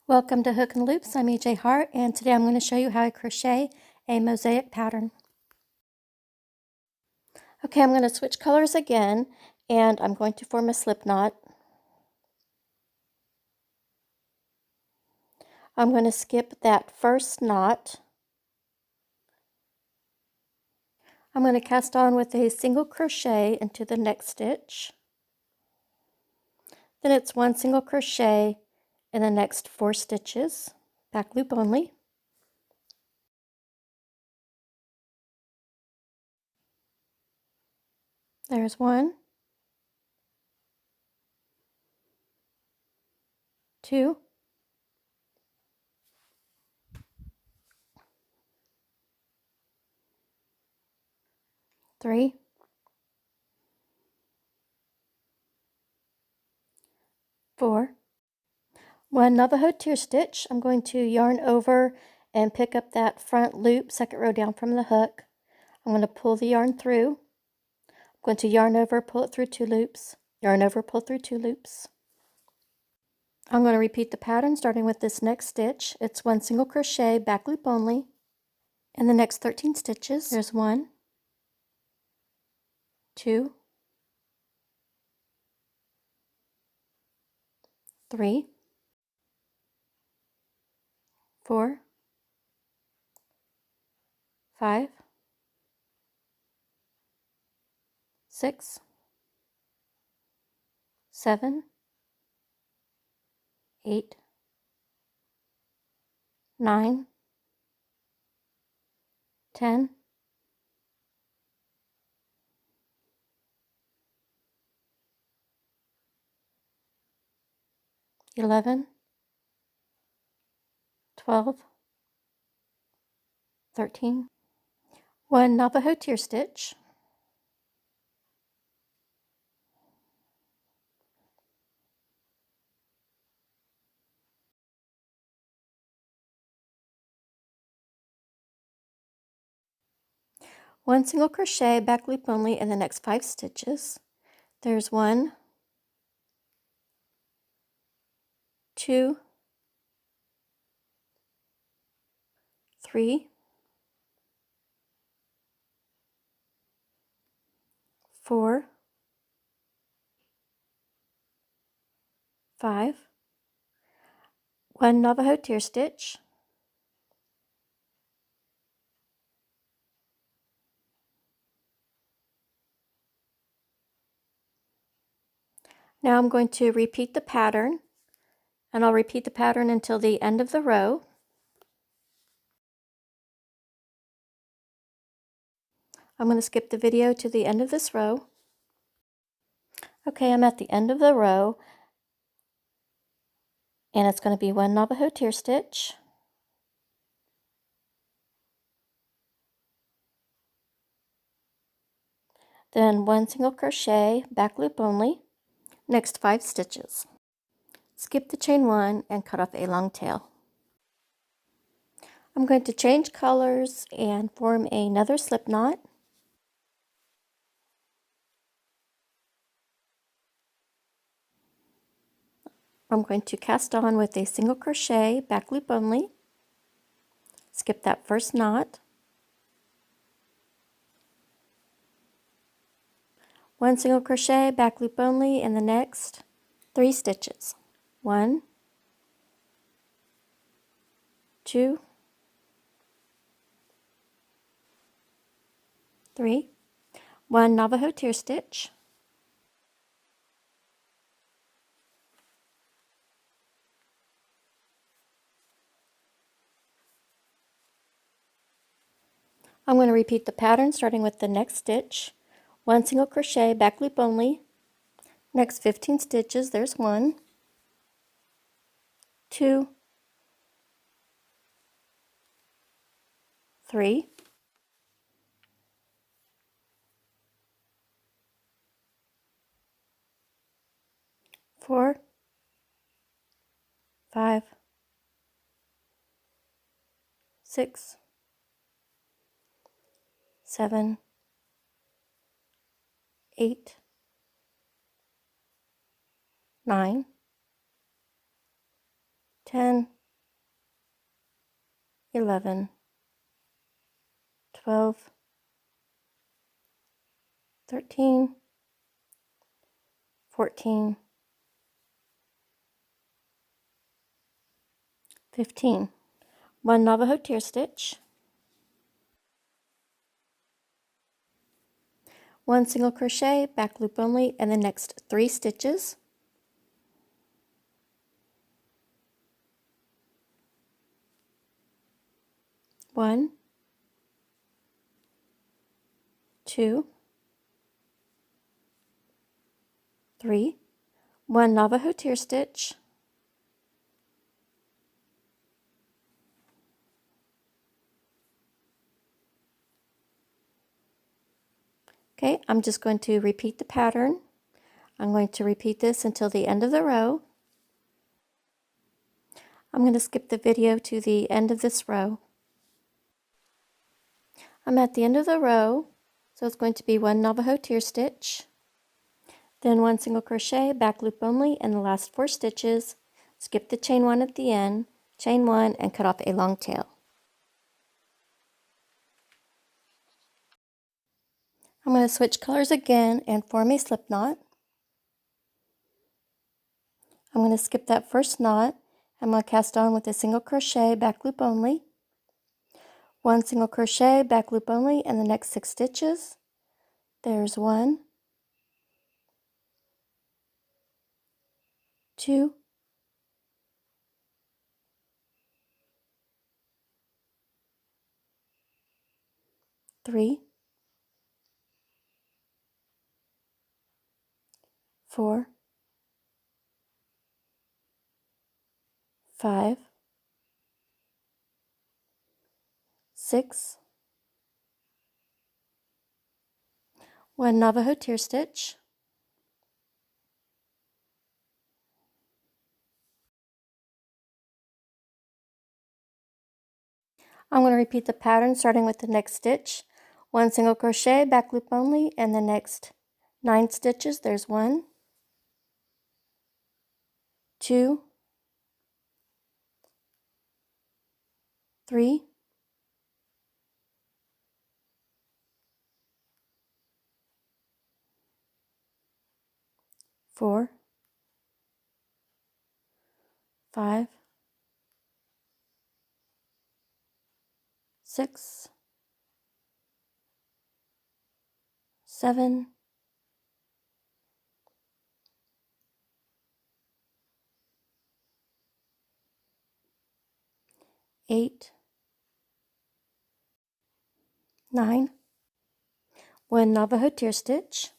Welcome to Hook and Loops. I'm EJ Hart, and today I'm going to show you how I crochet a mosaic pattern. Okay, I'm going to switch colors again, and I'm going to form a slip knot. I'm going to skip that first knot. I'm going to cast on with a single crochet into the next stitch. Then it's one single crochet in the next 4 stitches, back loop only. There's 1, 2, 3, 4. 1 Navajo Tear stitch. I'm going to yarn over and pick up that front loop, second row down from the hook. I'm going to pull the yarn through. I'm going to yarn over, pull it through 2 loops, yarn over, pull through 2 loops. I'm going to repeat the pattern starting with this next stitch. It's 1 single crochet, back loop only. In the next 13 stitches, there's 1, 2, 3, 4, 5, 6, 7, 8, 9, 10, 11, 12, 13, 1 Navajo Tear stitch, 1 single crochet, back loop only in the next 5 stitches. There's 1, 2, 3, 4, 5, 1 Navajo Tear stitch, 'Now I'm going to repeat the pattern, and I'll repeat the pattern until the end of the row. I'm going to skip the video to the end of this row. Okay, I'm at the end of the row, and it's going to be 1 Navajo Tear stitch, then 1 single crochet, back loop only, next 5 stitches. Skip the chain 1 and cut off a long tail. I'm going to change colors and form another slip knot. I'm going to cast on with a single crochet, back loop only, skip that first knot, 1 single crochet, back loop only in the next 3 stitches. 1, 2, 3, 1 Navajo Tear stitch, I'm going to repeat the pattern starting with the next stitch, 1 single crochet, back loop only, next 15 stitches, there's 1, 2, 3, 4, 5, 6, 7, 8, 9, 10, 11, 12, 13, 14, 15. 1 Navajo Tear stitch, 1 single crochet, back loop only, and the next 3 stitches. 1, 2, 3, 1 Navajo Tear stitch, okay, I'm just going to repeat the pattern. I'm going to repeat this until the end of the row. I'm going to skip the video to the end of this row. I'm at the end of the row, so it's going to be 1 Navajo Tear stitch, then 1 single crochet, back loop only, and the last 4 stitches. Skip the chain 1 at the end, chain 1, and cut off a long tail. I'm going to switch colors again and form a slip knot. I'm going to skip that first knot. I'm going to cast on with a single crochet, back loop only, 1 single crochet, back loop only, and the next 6 stitches. There's 1, 2, 3, 4, 5, 6, 1 Navajo Tear stitch, I'm going to repeat the pattern starting with the next stitch. 1 single crochet, back loop only, and the next 9 stitches. There's 1, 2, 3, 4, 5, 6, 7, 8, 9, 1 Navajo Tear stitch,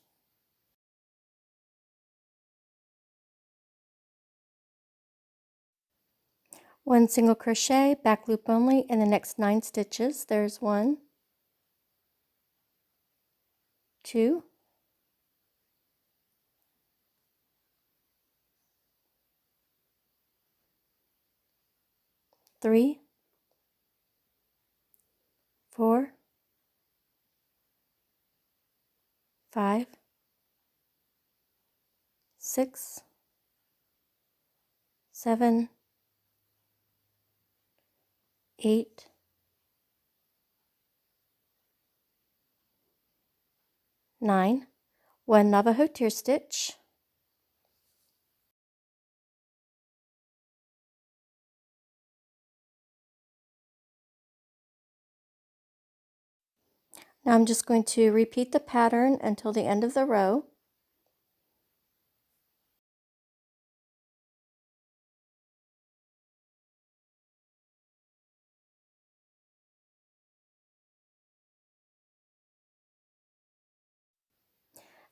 1 single crochet, back loop only, and the next 9 stitches. There's 1, 2, 3, 4, 5, 6, 7, 8, 9, 1 Navajo Tear stitch, now I'm just going to repeat the pattern until the end of the row.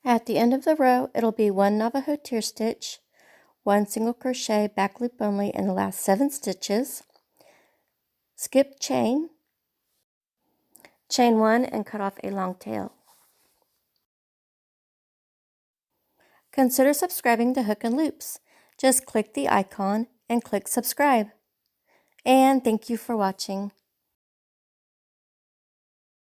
At the end of the row, it'll be 1 Navajo Tear stitch, 1 single crochet, back loop only, in the last 7 stitches. Skip chain, chain 1, and cut off a long tail. Consider subscribing to Hook and Loops. Just click the icon and click subscribe. And thank you for watching.